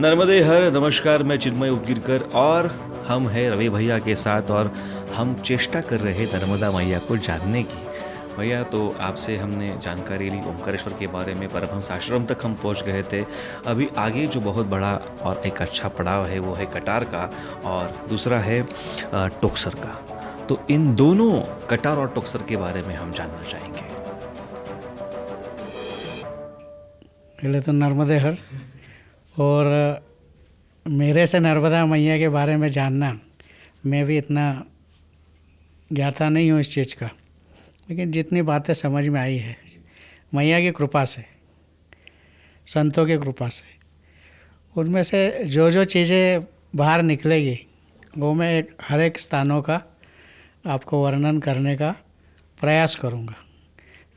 नर्मदे हर। नमस्कार, मैं चिन्मय उपगिरकर और हम हैं रवि भैया के साथ और हम चेष्टा कर रहे हैं नर्मदा मैया को जानने की। भैया, तो आपसे हमने जानकारी ली ओंकारेश्वर के बारे में, परमहंस आश्रम तक हम पहुंच गए थे। अभी आगे जो बहुत बड़ा और एक अच्छा पड़ाव है वो है कटार का और दूसरा है टोकसर का। तो इन दोनों कटार और टोकसर के बारे में हम जानना चाहेंगे। पहले तो नर्मदे हर, और मेरे से नर्मदा मैया के बारे में जानना, मैं भी इतना ज्ञाता नहीं हूँ इस चीज़ का, लेकिन जितनी बातें समझ में आई है मैया की कृपा से, संतों की कृपा से, उनमें से जो जो चीज़ें बाहर निकलेगी वो मैं हर एक स्थानों का आपको वर्णन करने का प्रयास करूँगा।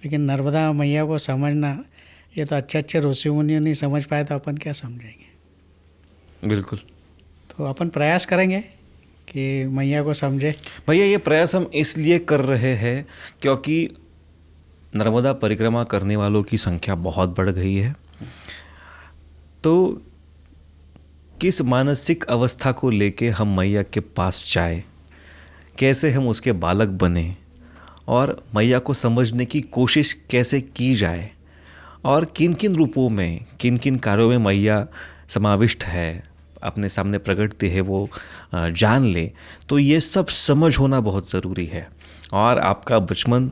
लेकिन नर्मदा मैया को समझना, ये तो अच्छे ऋषि मुनि नहीं समझ पाए तो अपन क्या समझेंगे। बिल्कुल। तो अपन प्रयास करेंगे कि मैया को समझे। भैया, ये प्रयास हम इसलिए कर रहे हैं क्योंकि नर्मदा परिक्रमा करने वालों की संख्या बहुत बढ़ गई है। तो किस मानसिक अवस्था को लेके हम मैया के पास जाए, कैसे हम उसके बालक बने और मैया को समझने की कोशिश कैसे की जाए और किन किन रूपों में, किन किन कार्यों में मैया समाविष्ट है, अपने सामने प्रकटती है, वो जान ले। तो ये सब समझ होना बहुत ज़रूरी है। और आपका बचपन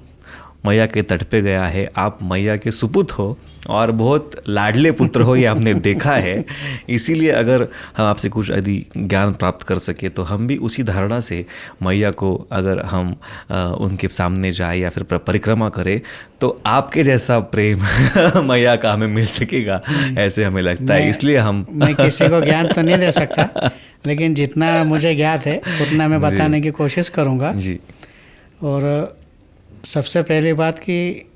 मैया के तट पे गया है, आप मैया के सुपुत्र हो और बहुत लाडले पुत्र हो, ये आपने देखा है। इसीलिए अगर हम आपसे कुछ यदि ज्ञान प्राप्त कर सके तो हम भी उसी धारणा से मैया को, अगर हम उनके सामने जाए या फिर परिक्रमा करें तो आपके जैसा प्रेम मैया का हमें मिल सकेगा, ऐसे हमें लगता है। इसलिए मैं किसी को ज्ञान तो नहीं दे सकता, लेकिन जितना मुझे ज्ञात है उतना मैं बताने की कोशिश करूँगा जी। और सबसे पहली बात कि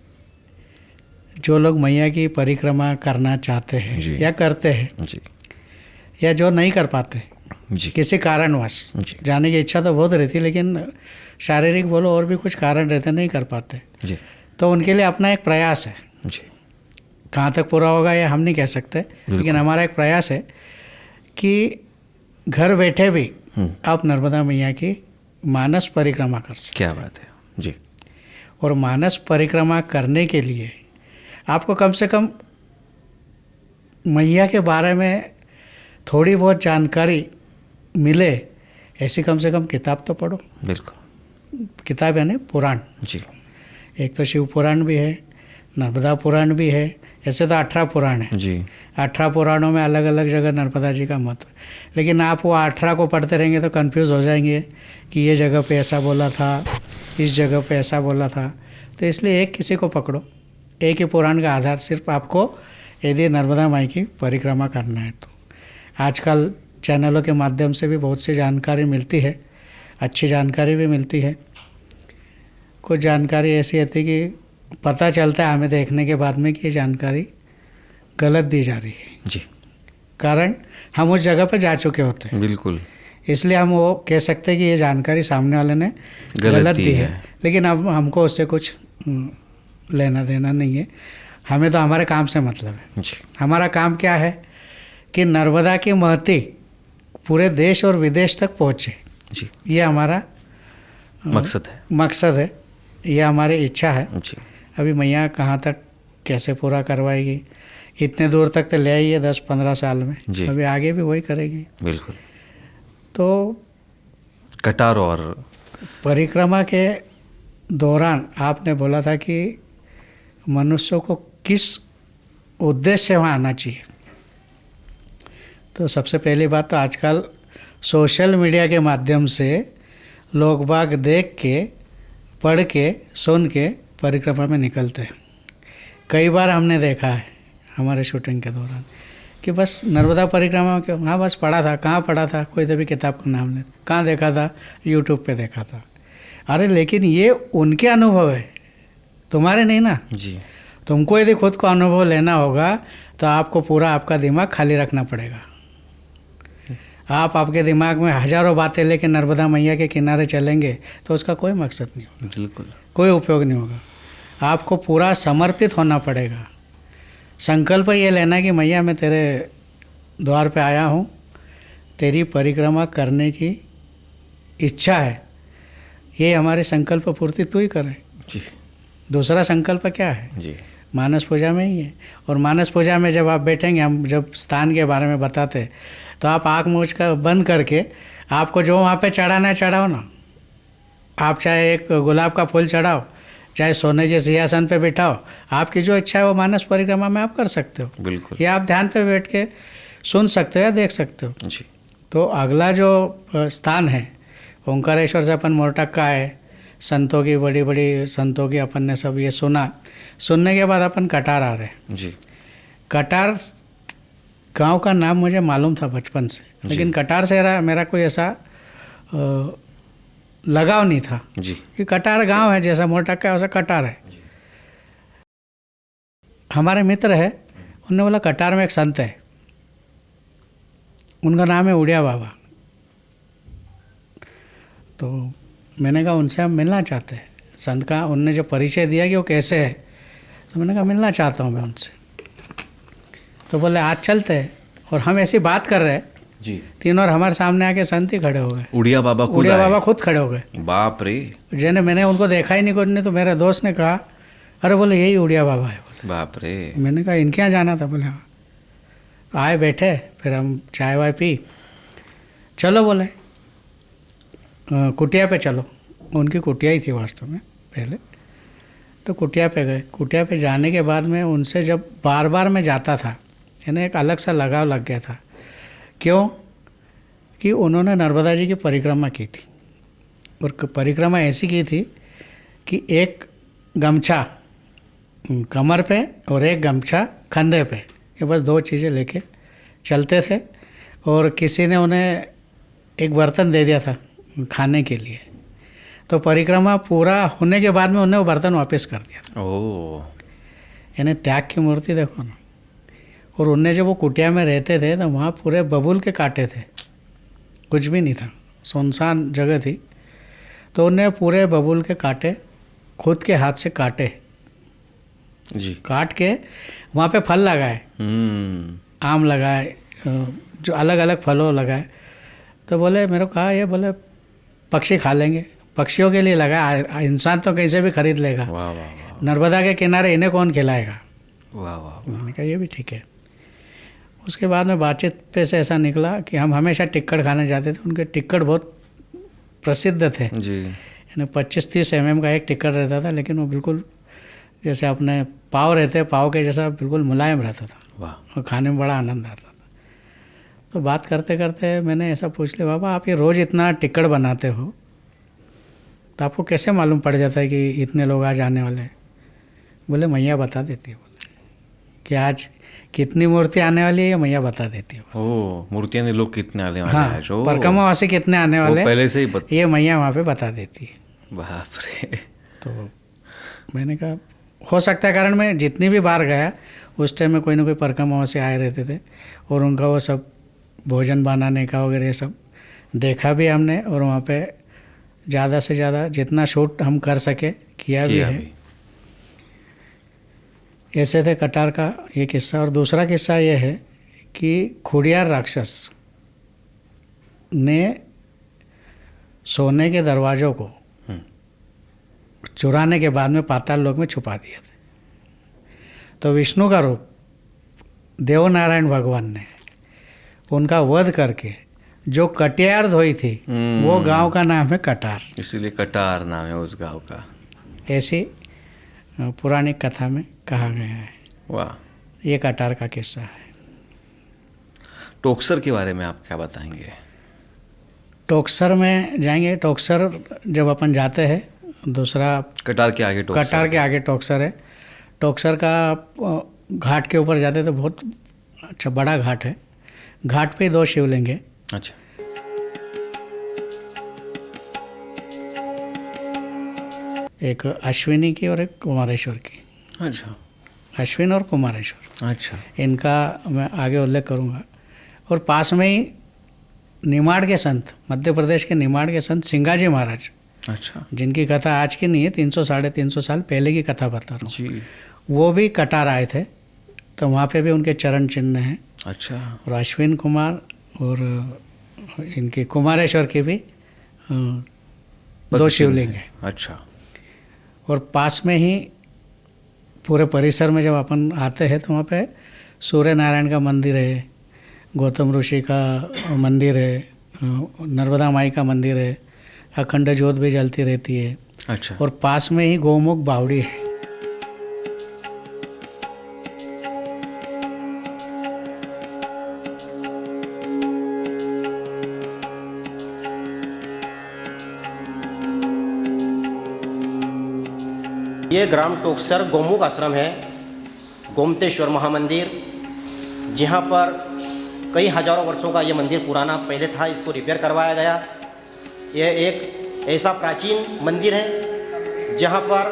जो लोग मैया की परिक्रमा करना चाहते हैं या करते हैं जी, या जो नहीं कर पाते जी, किसी कारणवश, जाने की इच्छा तो बहुत रहती लेकिन शारीरिक बोलो और भी कुछ कारण रहते, नहीं कर पाते जी, तो उनके लिए अपना एक प्रयास है जी। कहाँ तक पूरा होगा ये हम नहीं कह सकते, लेकिन हमारा एक प्रयास है कि घर बैठे भी आप नर्मदा मैया की मानस परिक्रमा कर सकते। क्या बात है जी। और मानस परिक्रमा करने के लिए आपको कम से कम मैया के बारे में थोड़ी बहुत जानकारी मिले, ऐसी कम से कम किताब तो पढ़ो। बिल्कुल। किताब यानी पुराण जी। एक तो शिव पुराण भी है, नर्मदा पुराण भी है, ऐसे तो 18 पुराण है जी। 18 पुराणों में अलग अलग जगह नर्मदा जी का महत्व, लेकिन आप वो 18 को पढ़ते रहेंगे तो कंफ्यूज हो जाएंगे कि ये जगह पे ऐसा बोला था, इस जगह पे ऐसा बोला था। तो इसलिए एक किसी को पकड़ो, एक ही पुराण का आधार सिर्फ आपको यदि नर्मदा माई की परिक्रमा करना है तो। आजकल चैनलों के माध्यम से भी बहुत सी जानकारी मिलती है, अच्छी जानकारी भी मिलती है। कुछ जानकारी ऐसी होती है कि पता चलता है हमें देखने के बाद में कि ये जानकारी गलत दी जा रही है जी, कारण हम उस जगह पर जा चुके होते हैं। बिल्कुल। इसलिए हम वो कह सकते हैं कि ये जानकारी सामने वाले ने गलत दी है, लेकिन अब हमको उससे कुछ लेना देना नहीं है। हमें तो हमारे काम से मतलब है जी। हमारा काम क्या है कि नर्मदा की महती पूरे देश और विदेश तक पहुँचे जी, ये हमारा मकसद है, ये हमारी इच्छा है जी। अभी मैया कहाँ तक कैसे पूरा करवाएगी, इतने दूर तक तो ले आई है 10-15 साल में जी। अभी आगे भी वही करेगी। बिल्कुल। तो कटार और परिक्रमा के दौरान आपने बोला था कि मनुष्य को किस उद्देश्य से वहाँ आना चाहिए। तो सबसे पहली बात तो आजकल सोशल मीडिया के माध्यम से लोग बाग देख के, पढ़ के, सुन के परिक्रमा में निकलते हैं। कई बार हमने देखा है हमारे शूटिंग के दौरान कि बस नर्मदा परिक्रमा क्यों, हाँ बस पढ़ा था, कहाँ पढ़ा था, कोई तो भी किताब का नाम ले, कहाँ देखा था, यूट्यूब पे देखा था। अरे लेकिन ये उनके अनुभव है, तुम्हारे नहीं ना जी। तुमको यदि खुद को अनुभव लेना होगा तो आपको पूरा आपका दिमाग खाली रखना पड़ेगा। आप आपके दिमाग में हजारों बातें लेके नर्मदा मैया के किनारे चलेंगे तो उसका कोई मकसद नहीं होगा, बिल्कुल कोई उपयोग नहीं होगा। आपको पूरा समर्पित होना पड़ेगा। संकल्प ये लेना कि मैया मैं तेरे द्वार पे आया हूँ, तेरी परिक्रमा करने की इच्छा है, ये हमारे संकल्प पूर्ति तू ही करे जी। दूसरा संकल्प क्या है जी। मानस पूजा में ही है। और मानस पूजा में जब आप बैठेंगे, हम जब स्थान के बारे में बताते तो आप आँख मूछ का बंद करके आपको जो वहाँ पे चढ़ाना है चढ़ाओ ना। आप चाहे एक गुलाब का फूल चढ़ाओ, चाहे सोने के सिंहासन पे बिठाओ, आपकी जो इच्छा है वो मानस परिक्रमा में आप कर सकते हो। बिल्कुल। या आप ध्यान पे बैठ के सुन सकते हो या देख सकते हो। जी। तो अगला जो स्थान है ओंकारेश्वर से अपन मोरटक्का है, संतों की बड़ी बड़ी संतों की अपन ने सब ये सुना। सुनने के बाद अपन कटार आ रहे हैं। जी। कटार गांव का नाम मुझे मालूम था बचपन से, लेकिन कटार से मेरा कोई ऐसा लगाव नहीं था जी। कि कटार गांव है, जैसा मोरटक्का है वैसा कटार है। हमारे मित्र है, उन्होंने बोला कटार में एक संत है, उनका नाम है उड़िया बाबा। तो मैंने कहा उनसे हम मिलना चाहते हैं। संत का उनने जो परिचय दिया कि वो कैसे है, तो मैंने कहा मिलना चाहता हूँ मैं उनसे। तो बोले आज चलते हैं। और हम ऐसी बात कर रहे जी। तीनों, और हमारे सामने आके संत ही खड़े हो गए। उड़िया बाबा खुद खड़े हो गए। बाप रे। जैसे मैंने उनको देखा ही नहीं कुछ नहीं, तो मेरे दोस्त ने कहा अरे बोले यही उड़िया बाबा है। बोले बाप रे। मैंने कहा इनके यहाँ जाना था। बोले हाँ। आए बैठे, फिर हम चाय वाय पी, चलो बोले कुटिया पे चलो। उनकी कुटिया ही थी वास्तव में पहले। तो कुटिया पे गए। कुटिया पे जाने के बाद में उनसे जब बार बार मैं जाता था, यानी एक अलग सा लगाव लग गया था। क्यों कि उन्होंने नर्मदा जी की परिक्रमा की थी, और परिक्रमा ऐसी की थी कि एक गमछा कमर पे और एक गमछा कंधे पे, ये बस दो चीज़ें लेके चलते थे। और किसी ने उन्हें एक बर्तन दे दिया था खाने के लिए, तो परिक्रमा पूरा होने के बाद में उन्हें वो बर्तन वापस कर दिया था। ओह, यानी त्याग की मूर्ति देखो ना। और उनने जब वो कुटिया में रहते थे तो वहाँ पूरे बबूल के कांटे थे, कुछ भी नहीं था, सुनसान जगह थी। तो उनने पूरे बबूल के कांटे खुद के हाथ से काटे जी। काट के वहाँ पे फल लगाए, आम लगाए, जो अलग अलग फलों लगाए। तो बोले मेरे को कहा ये बोले पक्षी खा लेंगे, पक्षियों के लिए लगाया, इंसान तो कहीं से भी खरीद लेगा। वाह वाह वाह। नर्मदा के किनारे इन्हें कौन खिलाएगा। वाह वाह। मैंने कहा ये भी ठीक है। उसके बाद में बातचीत पे से ऐसा निकला कि हम हमेशा टिक्कड़ खाने जाते थे। उनके टिक्कड़ बहुत प्रसिद्ध थे जी। यानी 25-30 mm का एक टिक्कड़ रहता था, लेकिन वो बिल्कुल जैसे अपने पाव रहते पाव के जैसा बिल्कुल मुलायम रहता था। वाह। और खाने में बड़ा आनंद आता था। तो बात करते करते मैंने ऐसा पूछ लिया, बाबा आप ये रोज़ इतना टिक्कड़ बनाते हो तो आपको कैसे मालूम पड़ जाता है कि इतने लोग आज आने वाले हैं। बोले मैया बता देती है, बोले कि आज कितनी मूर्ति आने वाली है ये मैया बता देती है। ओह, मूर्तियाँ ने लोग कितने आने वाले हाँ, हैं जो परिक्रमावासी कितने आने वाले पहले से ही ये मैया वहाँ पे बता देती है। बाप रे। तो मैंने कहा हो सकता है, कारण मैं जितनी भी बार गया उस टाइम में कोई ना कोई परिक्रमावासी आए रहते थे, और उनका वो सब भोजन बनाने का वगैरह ये सब देखा भी हमने। और वहाँ पे ज़्यादा से ज़्यादा जितना शूट हम कर सके किया भी है। ऐसे थे कटार का ये किस्सा। और दूसरा किस्सा ये है कि खुड़ियार राक्षस ने सोने के दरवाज़ों को चुराने के बाद में पाताल लोक में छुपा दिए थे। तो विष्णु का रूप देवनारायण भगवान ने उनका वध करके जो कटियार धोई थी वो गांव का नाम है कटार, इसीलिए कटार नाम है उस गांव का। ऐसी पौराणिक कथा में कहा गया है। वाह। ये कटार का किस्सा है। टोकसर के बारे में आप क्या बताएंगे? टोकसर में जाएंगे। टोकसर जब अपन जाते हैं, दूसरा कटार के आगे टोकसर, कटार के आगे टोकसर है। टोकसर का घाट के ऊपर जाते तो बहुत अच्छा बड़ा घाट है। घाट पे 2 शिवलिंग है। अच्छा। एक अश्विनी की और एक कुमारेश्वर की। अच्छा। अश्विन और कुमारेश्वर, अच्छा। इनका मैं आगे उल्लेख करूँगा। और पास में ही निमाड़ के संत, मध्य प्रदेश के निमाड़ के संत सिंगाजी महाराज, अच्छा, जिनकी कथा आज की नहीं है, 300-350 साल पहले की कथा बता रहा हूँ जी। वो भी कटार आए थे। तो वहाँ पे भी उनके चरण चिन्ह हैं। अच्छा। और अश्विन कुमार और इनके कुमारेश्वर के भी 2 शिवलिंग है। अच्छा। और पास में ही पूरे परिसर में जब अपन आते हैं तो वहाँ पे सूर्य नारायण का मंदिर है, गौतम ऋषि का मंदिर है, नर्मदा माई का मंदिर है, अखंड ज्योत भी जलती रहती है। अच्छा। और पास में ही गौमुख बावड़ी है। ये ग्राम टोकसर गौमुख आश्रम है, गोमतेश्वर महामंदिर, जहाँ पर कई हजारों वर्षों का ये मंदिर पुराना पहले था, इसको रिपेयर करवाया गया। यह एक ऐसा प्राचीन मंदिर है जहाँ पर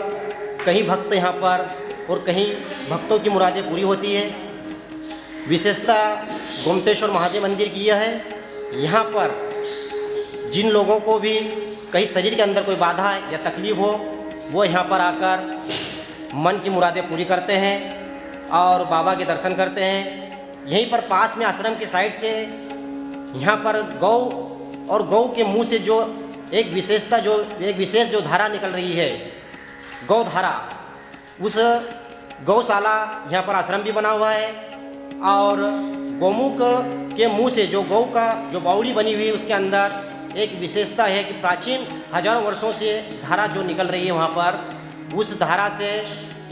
कई भक्त यहाँ पर और कहीं भक्तों की मुरादें पूरी होती है। विशेषता गोमतेश्वर महादेव मंदिर की यह है, यहाँ पर जिन लोगों को भी कहीं शरीर के अंदर कोई बाधा या तकलीफ हो, वो यहाँ पर आकर मन की मुरादें पूरी करते हैं और बाबा के दर्शन करते हैं। यहीं पर पास में आश्रम की साइड से यहाँ पर गौ और गौ के मुंह से जो एक विशेष जो धारा निकल रही है, गौ धारा, उस गौशाला यहाँ पर आश्रम भी बना हुआ है। और गौमुख के मुंह से जो गौ का जो बावड़ी बनी हुई है, उसके अंदर एक विशेषता है कि प्राचीन हजारों वर्षों से धारा जो निकल रही है वहाँ पर, उस धारा से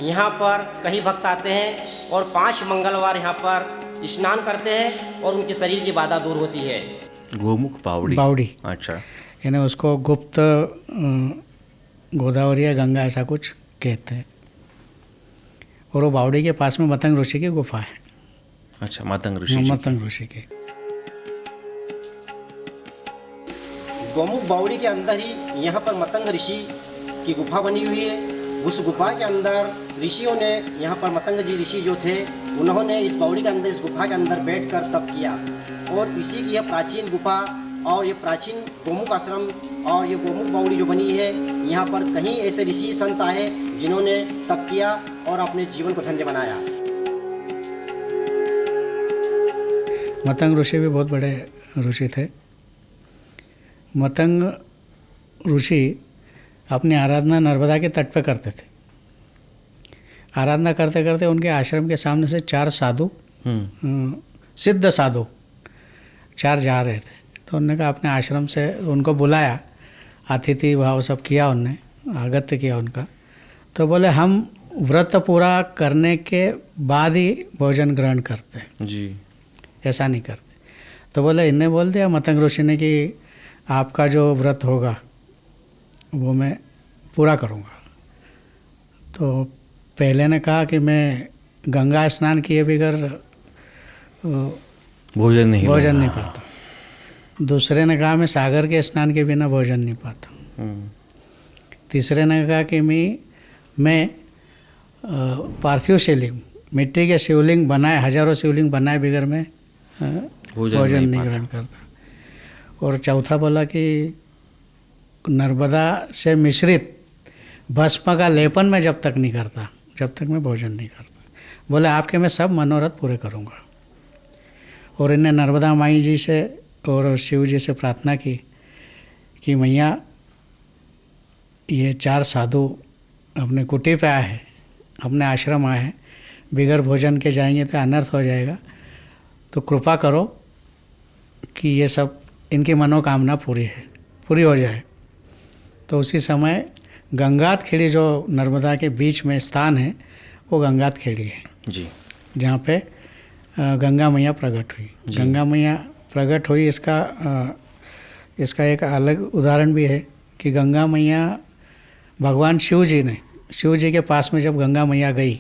यहाँ पर कई भक्त आते हैं और 5 मंगलवार यहाँ पर स्नान करते हैं और उनके शरीर की बाधा दूर होती है। गोमुख बावड़ी। अच्छा। यानी उसको गुप्त गोदावरी या गंगा ऐसा कुछ कहते हैं। और वो बावड़ी के पास में मतंग ऋषि की गुफा है। अच्छा, मतंग ऋषि की। गौमुख बावड़ी के अंदर ही यहाँ पर मतंग ऋषि की गुफा बनी हुई है। उस गुफा के अंदर ऋषियों ने, यहाँ पर मतंग जी ऋषि जो थे, उन्होंने इस बावड़ी के अंदर, इस गुफा के अंदर बैठकर तप किया। और इसी की यह प्राचीन गुफा और ये प्राचीन गौमुख आश्रम और ये गौमुख बावड़ी जो बनी है, यहाँ पर कहीं ऐसे ऋषि संत आए जिन्होंने तप किया और अपने जीवन को धन्य बनाया। मतंग ऋषि भी बहुत बड़े ऋषि थे। मतंग ऋषि अपनी आराधना नर्मदा के तट पे करते थे। आराधना करते करते उनके आश्रम के सामने से 4 साधु, सिद्ध साधु 4 जा रहे थे। तो उन्होंने कहा, अपने आश्रम से उनको बुलाया, अतिथि भाव सब किया, उनने आगत्य किया उनका। तो बोले, हम व्रत पूरा करने के बाद ही भोजन ग्रहण करते हैं जी, ऐसा नहीं करते। तो बोले, इनने बोल दिया मतंग ऋषि ने कि आपका जो व्रत होगा वो मैं पूरा करूँगा। तो पहले ने कहा कि मैं गंगा स्नान किए बगैर भोजन नहीं पाता। दूसरे ने कहा, मैं सागर के स्नान के बिना भोजन नहीं पाता। तीसरे ने कहा कि मैं पार्थिव शिवलिंग, मिट्टी के शिवलिंग बनाए, हजारों शिवलिंग बनाए बगैर मैं भोजन नहीं ग्रहण करता। और चौथा बोला कि नर्मदा से मिश्रित भस्म का लेपन मैं जब तक नहीं करता, जब तक मैं भोजन नहीं करता। बोले, आपके मैं सब मनोरथ पूरे करूँगा। और इन्हें नर्मदा माई जी से और शिव जी से प्रार्थना की कि मैया, ये 4 साधु अपने कुटी पे आए हैं, अपने आश्रम आए हैं, बिगर भोजन के जाएंगे तो अनर्थ हो जाएगा। तो कृपा करो कि ये सब इनकी मनोकामना पूरी हो जाए। तो उसी समय गंगात खेड़ी जो नर्मदा के बीच में स्थान है, वो गंगात खेड़ी है जी, जहाँ पे गंगा मैया प्रकट हुई। गंगा मैया प्रकट हुई, इसका एक अलग उदाहरण भी है कि गंगा मैया, भगवान शिव जी के पास में जब गंगा मैया गई,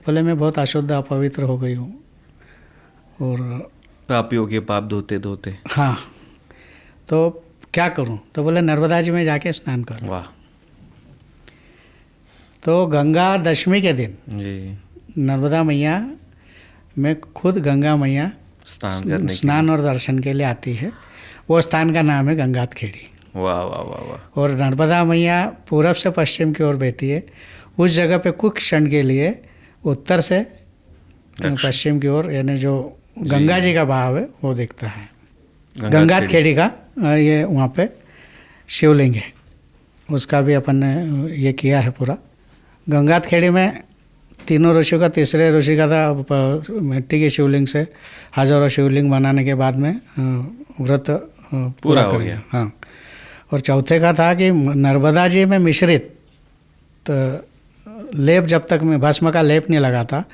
बोले, मैं बहुत अशुद्ध अपवित्र हो गई हूँ और पापियों के पाप धोते धोते, हाँ, तो क्या करूं? तो बोले, नर्मदा जी में जाके स्नान करूं। वाह। तो गंगा दशमी के दिन जी, नर्मदा मैया में खुद गंगा मैया स्नान और दर्शन के लिए आती है। वो स्थान का नाम है गंगात खेड़ी। वाह वाह वाह वाह। और नर्मदा मैया पूरब से पश्चिम की ओर बहती है। उस जगह पे कुछ क्षण के लिए उत्तर से पश्चिम की ओर, यानी जो गंगा जी का भाव है वो दिखता है। गंगात खेड़ी का ये वहाँ पे शिवलिंग है, उसका भी अपन ने ये किया है पूरा। गंगात खेड़ी में तीनों ऋषियों का, तीसरे ऋषि का था मिट्टी के शिवलिंग से हजारों शिवलिंग बनाने के बाद में व्रत पूरा हो गया। हाँ, और चौथे का था कि नर्मदा जी में मिश्रित तो लेप, जब तक मैं भस्म का लेप नहीं लगाता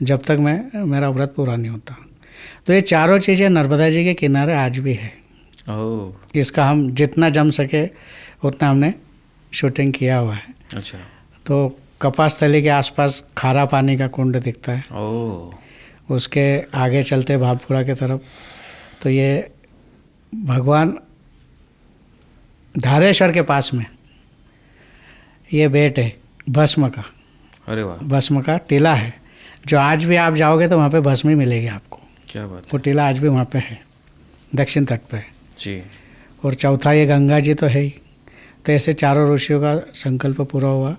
जब तक मैं मेरा व्रत पूरा नहीं होता। तो ये चारों चीज़ें नर्मदा जी के किनारे आज भी है। इसका हम जितना जम सके उतना हमने शूटिंग किया हुआ है। अच्छा। तो कपास्थली के आसपास खारा पानी का कुंड दिखता है। उसके आगे चलते भावपुरा की तरफ तो ये भगवान धारेश्वर के पास में ये बेट है भस्म का। अरे वाह। भस्म का टीला है जो आज भी आप जाओगे तो वहाँ पे भस्म ही मिलेगी आपको। क्या बात। वो टीला आज भी वहाँ पे है, दक्षिण तट पे जी। और चौथा ये गंगा जी तो है ही। तो ऐसे चारों ऋषियों का संकल्प पूरा हुआ।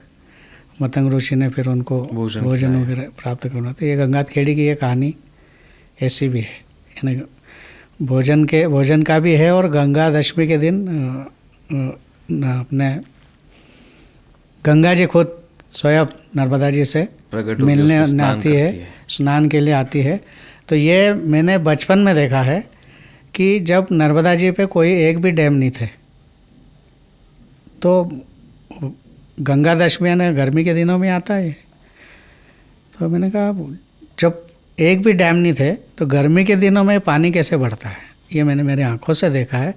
मतंग ऋषि ने फिर उनको भोजन वगैरह प्राप्त करना। तो ये गंगात खेड़ी की ये कहानी ऐसी भी है, यानी भोजन का भी है। और गंगा दशमी के दिन अपने गंगा जी खुद स्वयं नर्मदा जी से मिलने आती है, स्नान के लिए आती है। तो ये मैंने बचपन में देखा है कि जब नर्मदा जी पे कोई एक भी डैम नहीं थे तो गंगा दशमी यानी गर्मी के दिनों में आता है। तो मैंने कहा जब एक भी डैम नहीं थे तो गर्मी के दिनों में पानी कैसे बढ़ता है, ये मैंने मेरी आंखों से देखा है।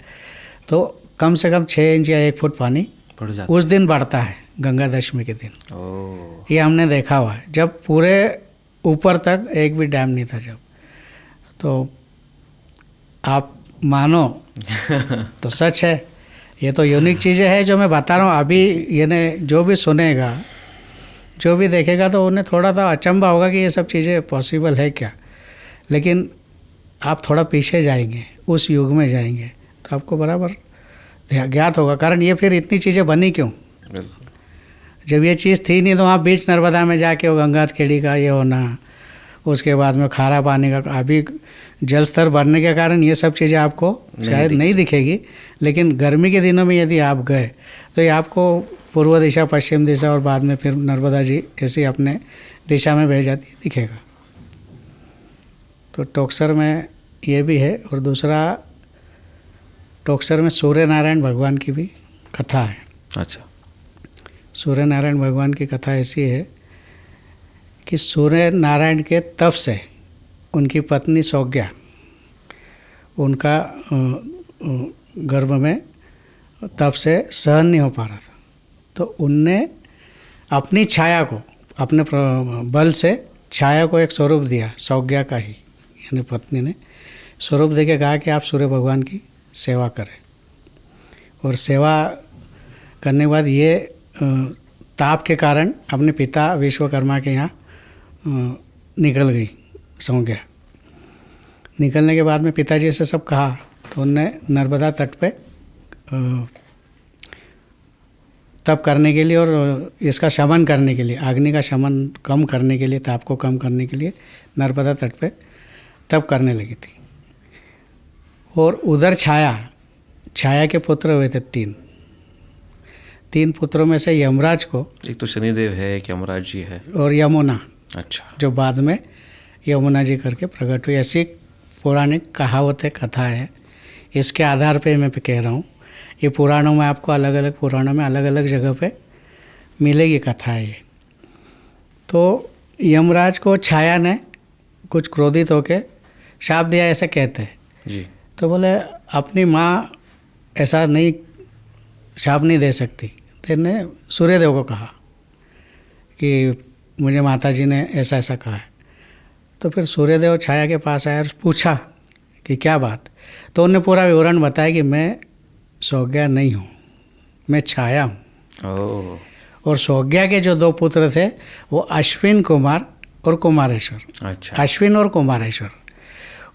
तो कम से कम 6 इंच या 1 फुट पानी उस दिन बढ़ता है गंगा दशमी के दिन। ये हमने देखा हुआ है, जब पूरे ऊपर तक एक भी डैम नहीं था जब। तो आप मानो तो सच है, ये तो यूनिक चीज़ें हैं जो मैं बता रहा हूँ। अभी यानी जो भी सुनेगा, जो भी देखेगा तो उन्हें थोड़ा सा अचंभा होगा कि ये सब चीज़ें पॉसिबल है क्या। लेकिन आप थोड़ा पीछे जाएंगे, उस युग में जाएंगे तो आपको बराबर ज्ञात होगा। कारण ये फिर इतनी चीज़ें बनी क्यों, जब ये चीज़ थी नहीं। तो वहाँ बीच नर्मदा में जाके वो गंगात खेड़ी का ये होना, उसके बाद में खारा पानी का, अभी जल स्तर बढ़ने के कारण ये सब चीज़ें आपको शायद नहीं दिखेगी। लेकिन गर्मी के दिनों में यदि आप गए तो ये आपको पूर्व दिशा, पश्चिम दिशा और बाद में फिर नर्मदा जी ऐसे अपने दिशा में बह जाती है, दिखेगा। तो टोकसर में ये भी है। और दूसरा, टोकसर में सूर्य नारायण भगवान की भी कथा है। अच्छा। सूर्य नारायण भगवान की कथा ऐसी है कि सूर्य नारायण के तप से उनकी पत्नी सौज्ञा, उनका गर्भ में तप से सहन नहीं हो पा रहा था। तो उनने अपनी छाया को, अपने बल से छाया को एक स्वरूप दिया, सौज्ञा का ही, यानी पत्नी ने स्वरूप देके कहा कि आप सूर्य भगवान की सेवा करें। और सेवा करने के बाद ये ताप के कारण अपने पिता विश्वकर्मा के यहाँ निकल गई सौज्ञा। निकलने के बाद में पिताजी से सब कहा तो उनने नर्मदा तट पे तप करने के लिए और इसका शमन करने के लिए, अग्नि का शमन कम करने के लिए, ताप को कम करने के लिए नर्मदा तट पे तप करने लगी थी। और उधर छाया के पुत्र हुए थे 3 पुत्रों में से यमराज को, एक तो शनिदेव है, एक यमराज जी है और यमुना, अच्छा, जो बाद में यमुना जी करके प्रकट हुई। ऐसी पौराणिक कहावत है, कथा है। इसके आधार पे मैं कह रहा हूँ, ये पुराणों में आपको अलग अलग पुराणों में अलग अलग जगह पे मिलेगी कथा है ये। तो यमराज को छाया ने कुछ क्रोधित होके शाप दिया, ऐसा कहते हैं जी। तो बोले अपनी माँ ऐसा नहीं शाप नहीं दे सकती। तेने सूर्यदेव को कहा कि मुझे माता जी ने ऐसा ऐसा कहा है। तो फिर सूर्यदेव छाया के पास आया और पूछा कि क्या बात। तो उन्होंने पूरा विवरण बताया कि मैं सौज्ञा नहीं हूँ, मैं छाया हूँ। और सौज्ञा के जो 2 पुत्र थे वो अश्विन कुमार और कुमारेश्वर। अच्छा। अश्विन और कुमारेश्वर।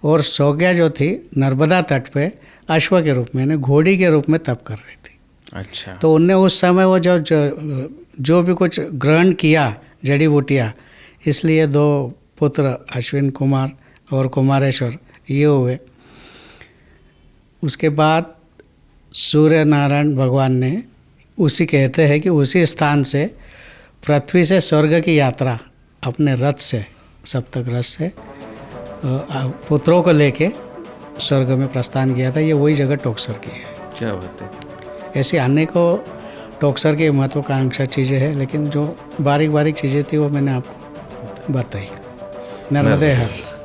और सौज्ञा जो थी नर्मदा तट पे अश्व के रूप में, यानी घोड़ी के रूप में तप कर रही थी। अच्छा। तो उनने उस समय वो जो भी कुछ ग्रहण किया जड़ी बूटियाँ, इसलिए 2 पुत्र अश्विन कुमार और कुमारेश्वर ये हुए। उसके बाद सूर्य नारायण भगवान ने उसी कहते हैं कि उसी स्थान से पृथ्वी से स्वर्ग की यात्रा अपने रथ से, सप्तक रथ से पुत्रों को लेके स्वर्ग में प्रस्थान किया था। ये वही जगह टोकसर की है। क्या बात है। ऐसी अनेकों टोकसर की महत्वाकांक्षा चीज़ें हैं, लेकिन जो बारीक बारीक चीज़ें थी वो मैंने आपको बताई। नर्मदे हर।